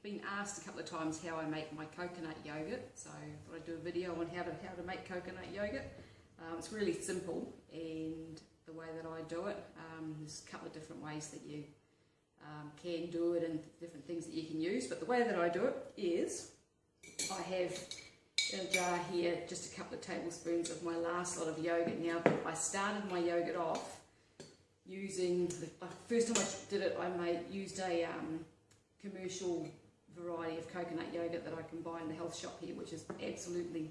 been asked a couple of times how I make my coconut yogurt, so I thought I'd do a video on how to make coconut yogurt. It's really simple, and the way that I do it, there's a couple of different ways that you can do it and different things that you can use, but the way that I do it is I have in a jar here just a couple of tablespoons of my last lot of yogurt. Now, I started my yogurt off using, first time I did it, I used a commercial variety of coconut yogurt that I can buy in the health shop here, which is absolutely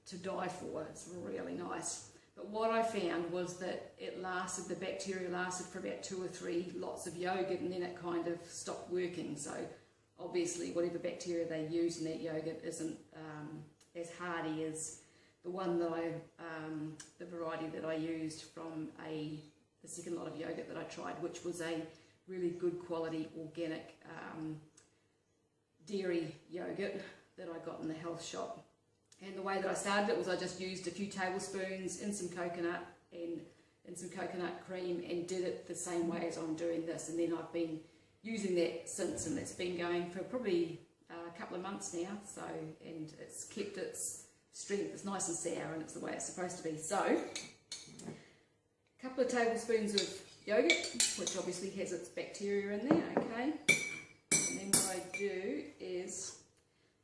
to die for. It's really nice. But what I found was that the bacteria lasted for about 2 or 3 lots of yogurt, and then it kind of stopped working. So obviously whatever bacteria they use in that yogurt isn't as hardy as the one that the variety that I used from the second lot of yogurt that I tried, which was a really good quality organic dairy yogurt that I got in the health shop. And the way that I started it was I just used a few tablespoons in some coconut and in some coconut cream and did it the same way as I'm doing this, and then I've been using that since, and it's been going for probably a couple of months now, so, and it's kept its strength. It's nice and sour, and it's the way it's supposed to be. So a couple of tablespoons of yogurt, which obviously has its bacteria in there, okay? And then what I do is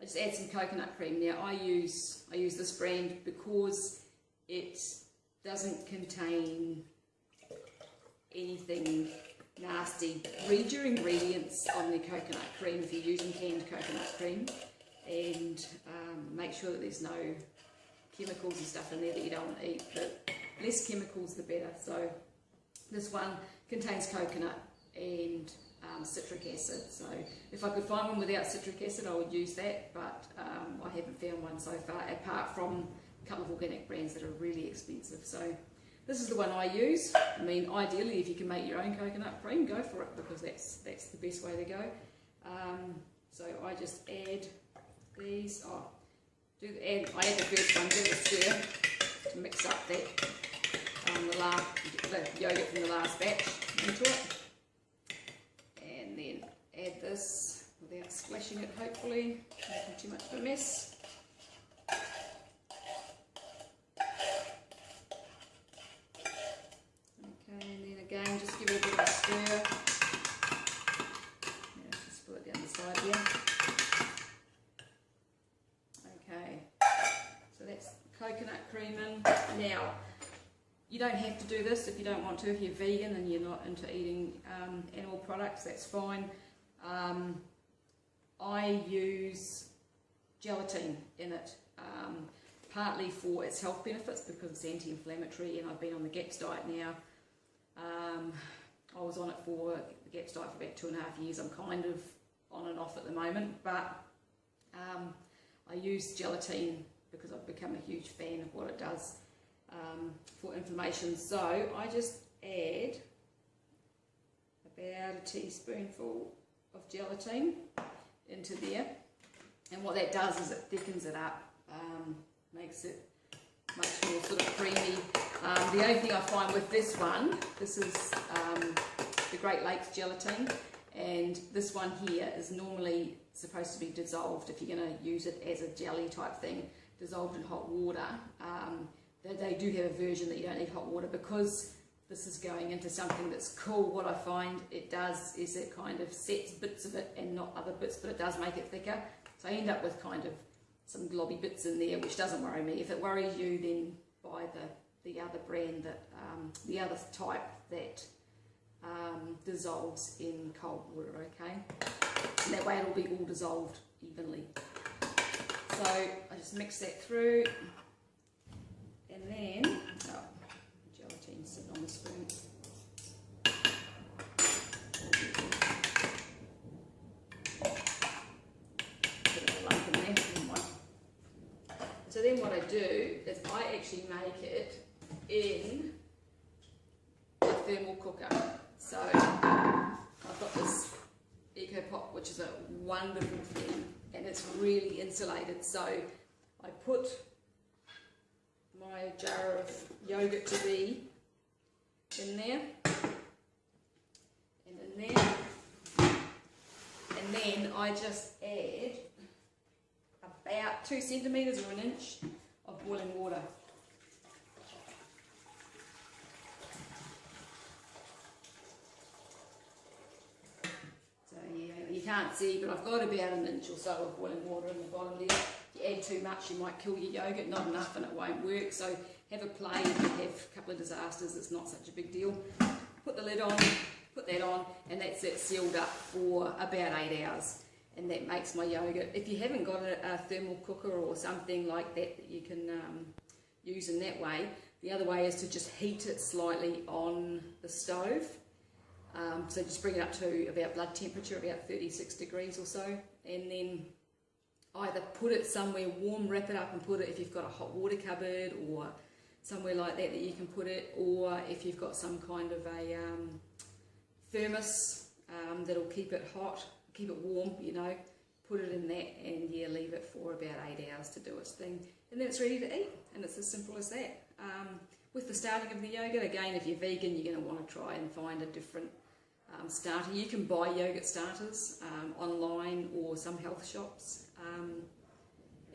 I just add some coconut cream. Now I use this brand because it doesn't contain anything nasty. Read your ingredients on the coconut cream if you're using canned coconut cream, and make sure that there's no chemicals and stuff in there that you don't want to eat. The less chemicals the better. So this one contains coconut and citric acid, so if I could find one without citric acid I would use that, but I haven't found one so far, apart from a couple of organic brands that are really expensive. So this is the one I use. I mean, ideally if you can make your own coconut cream, go for it, because that's the best way to go. So I just add these. I add the first one, give it a stir to mix up that the yogurt from the last batch into it. And then add this without splashing it, hopefully, making too much of a mess. Okay, and then again, just give it a bit of a stir. Yeah, just put it down the side here. Okay, so that's coconut cream in. Now, you don't have to do this if you don't want to. If you're vegan and you're not into eating animal products, that's fine. I use gelatin in it, partly for its health benefits because it's anti-inflammatory, and I've been on the GAPS diet now. I was on it for the GAPS diet for about 2.5 years. I'm kind of on and off at the moment, but I use gelatin because I've become a huge fan of what it does for inflammation. So I just add about a teaspoonful of gelatin into there, and what that does is it thickens it up, makes it much more sort of creamy. The only thing I find with this one, this is the Great Lakes gelatin, and this one here is normally supposed to be dissolved, if you're going to use it as a jelly type thing, dissolved in hot water. They do have a version that you don't need hot water, because this is going into something that's cool. What I find it does is it kind of sets bits of it and not other bits, but it does make it thicker. So I end up with kind of some globby bits in there, which doesn't worry me. If it worries you, then buy the other brand, that the other type that dissolves in cold water, okay? And that way it'll be all dissolved evenly. So I just mix that through. And then, gelatin sitting on the spoon. Put a lump in there. So then what I do is I actually make it in a thermal cooker. So I've got this Eco Pot, which is a wonderful thing, and it's really insulated. So I put my jar of yogurt to be in there, and in there, and then then I just add about 2 centimetres or an inch of boiling water. So yeah, you can't see, but I've got about an inch or so of boiling water in the bottom there. If you add too much, you might kill your yogurt. Not enough and it won't work. So have a play. If you have a couple of disasters, it's not such a big deal. Put the lid on, put that on, and that's it sealed up for about 8 hours. And that makes my yogurt. If you haven't got a thermal cooker or something like that that you can use in that way, the other way is to just heat it slightly on the stove. So just bring it up to about blood temperature, about 36 degrees or so, and then either put it somewhere warm, wrap it up and put it, if you've got a hot water cupboard or somewhere like that you can put it, or if you've got some kind of a thermos that'll keep it hot, keep it warm, you know, put it in that, and yeah, leave it for about 8 hours to do its thing, and then it's ready to eat, and it's as simple as that. With the starting of the yogurt, again, if you're vegan, you're going to want to try and find a different starter. You can buy yogurt starters online or some health shops,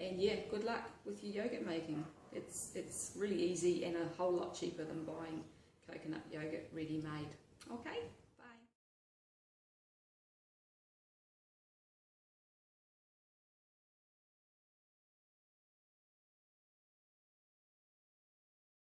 and yeah, good luck with your yogurt making. It's really easy and a whole lot cheaper than buying coconut yogurt ready-made. Okay.